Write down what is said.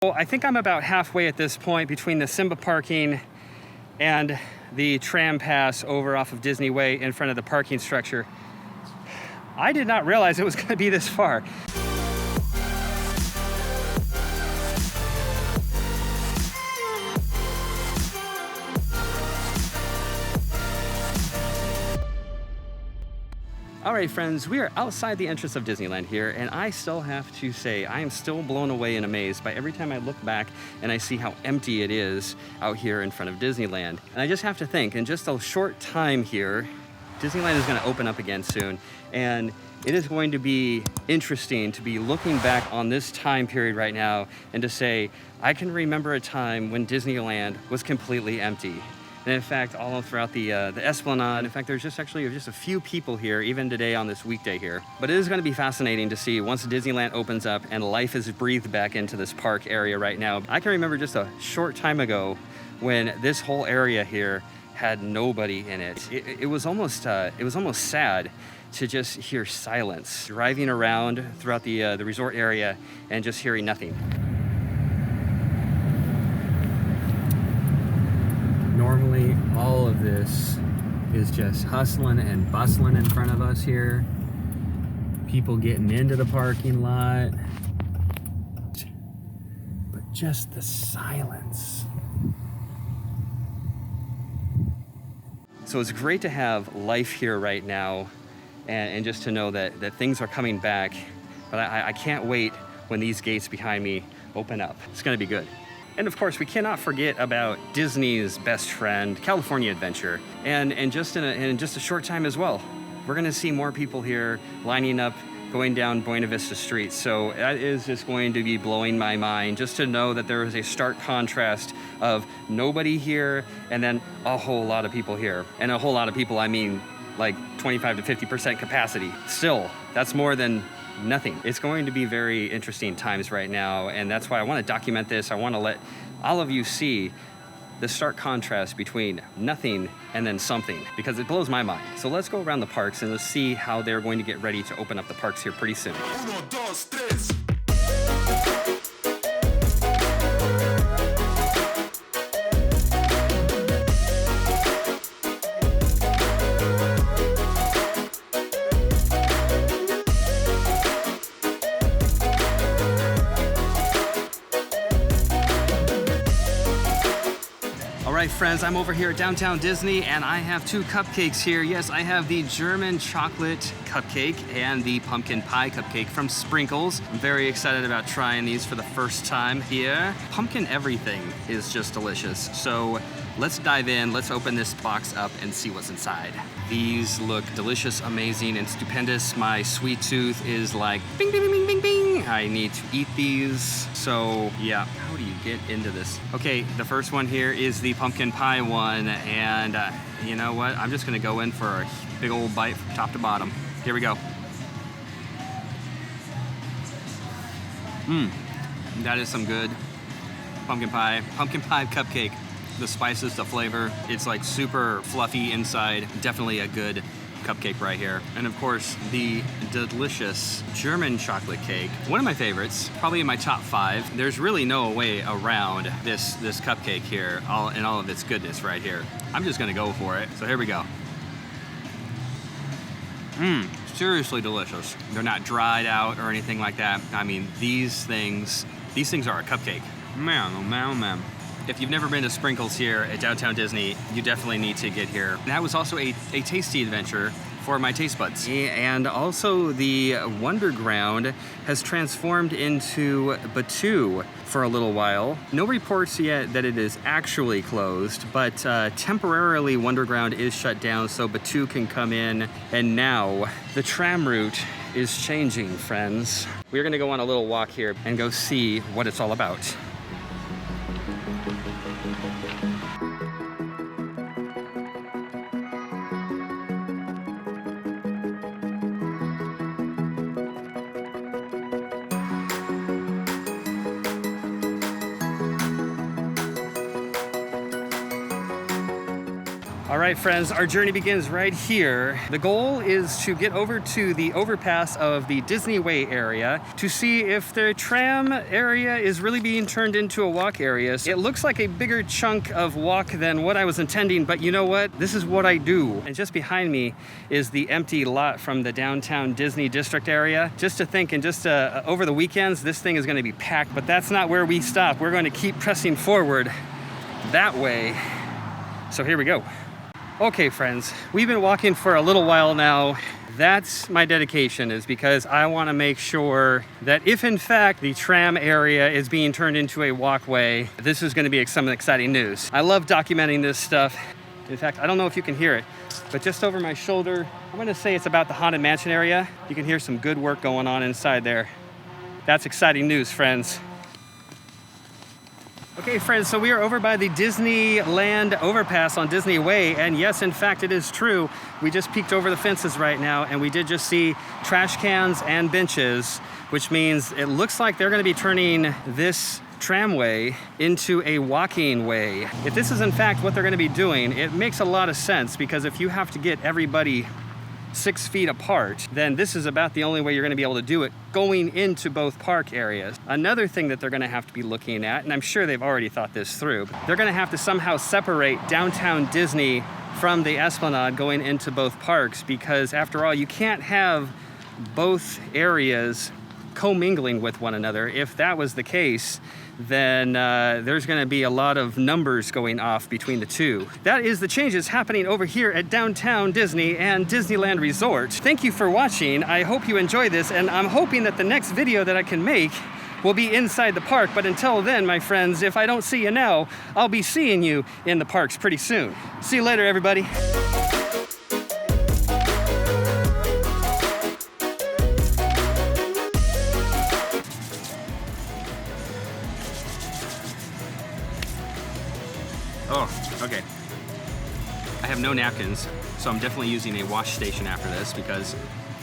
Well, I think I'm about halfway at this point between the Simba parking and the tram pass over off of Disney Way in front of the parking structure. I did not realize it was going to be this far. All right, friends, we are outside the entrance of Disneyland here, and I still have to say I am still blown away and amazed by every time I look back and I see how empty it is out here in front of Disneyland. And I just have to think, in just a short time here, Disneyland is going to open up again soon, and it is going to be interesting to be looking back on this time period right now and to say, I can remember a time when Disneyland was completely empty. And in fact, all throughout the Esplanade, in fact, there's just a few people here, even today on this weekday here. But it is going to be fascinating to see once Disneyland opens up and life is breathed back into this park area right now. I can remember just a short time ago when this whole area here had nobody in it. It was almost sad to just hear silence, driving around throughout the resort area and just hearing nothing. Normally, all of this is just hustling and bustling in front of us here. People getting into the parking lot. But just the silence. So it's great to have life here right now and just to know that things are coming back. But I can't wait when these gates behind me open up. It's gonna be good. And of course, we cannot forget about Disney's best friend, California Adventure. And just in just a short time as well, we're gonna see more people here lining up, going down Buena Vista Street. So that is just going to be blowing my mind, just to know that there is a stark contrast of nobody here and then a whole lot of people here. And a whole lot of people, I mean like 25 to 50% capacity. Still, that's more than nothing. It's going to be very interesting times right now, and that's why I want to document this. I want to let all of you see the stark contrast between nothing and then something, because it blows my mind. So let's go around the parks and let's see how they're going to get ready to open up the parks here pretty soon. Uno, dos, tres. All right, friends, I'm over here at Downtown Disney, and I have two cupcakes here. Yes, I have the German chocolate cupcake and the pumpkin pie cupcake from Sprinkles. I'm very excited about trying these for the first time here. Pumpkin everything is just delicious. So let's dive in, let's open this box up and see what's inside. These look delicious, amazing, and stupendous. My sweet tooth is like bing, bing, bing, bing, bing. I need to eat these. So yeah, how do you get into this? Okay, the first one here is the pumpkin pie one, and you know what? I'm just gonna go in for a big old bite from top to bottom. Here we go. That is some good pumpkin pie cupcake. The spices, the flavor, it's like super fluffy inside. Definitely a good cupcake right here. And of course, the delicious German chocolate cake. One of my favorites, probably in my top 5. There's really no way around this cupcake here, in all of its goodness right here. I'm just gonna go for it. So here we go. Seriously delicious. They're not dried out or anything like that. I mean, these things are a cupcake. Man, oh man, oh man. If you've never been to Sprinkles here at Downtown Disney, you definitely need to get here. That was also a tasty adventure for my taste buds. And also the Wonderground has transformed into Batuu for a little while. No reports yet that it is actually closed, but temporarily Wonderground is shut down so Batuu can come in. And now the tram route is changing, friends. We're gonna go on a little walk here and go see what it's all about. All right, friends, our journey begins right here. The goal is to get over to the overpass of the Disney Way area to see if the tram area is really being turned into a walk area. It looks like a bigger chunk of walk than what I was intending, but you know what? This is what I do. And just behind me is the empty lot from the downtown Disney district area. Just to think, and just over the weekends, this thing is going to be packed, but that's not where we stop. We're going to keep pressing forward that way. So here we go. Okay, friends, we've been walking for a little while now. That's my dedication, is because I want to make sure that if in fact the tram area is being turned into a walkway, this is going to be some exciting news. I love documenting this stuff. In fact, I don't know if you can hear it, but just over my shoulder, I'm going to say it's about the Haunted Mansion area. You can hear some good work going on inside there. That's exciting news, friends. Okay, friends, so we are over by the Disneyland overpass on Disney Way, and yes, in fact, it is true. We just peeked over the fences right now, and we did just see trash cans and benches, which means it looks like they're going to be turning this tramway into a walking way. If this is in fact what they're going to be doing, it makes a lot of sense, because if you have to get everybody 6 feet apart, then this is about the only way you're going to be able to do it, going into both park areas. Another thing that they're going to have to be looking at, and I'm sure they've already thought this through, they're going to have to somehow separate downtown Disney from the Esplanade going into both parks, because after all, you can't have both areas commingling with one another. If that was the case, then there's going to be a lot of numbers going off between the two. That is the changes happening over here at downtown Disney and Disneyland Resort. Thank you for watching. I hope you enjoy this, and I'm hoping that the next video that I can make will be inside the park. But until then, my friends, if I don't see you now, I'll be seeing you in the parks pretty soon. See you later, everybody. Oh, okay. I have no napkins, so I'm definitely using a wash station after this, because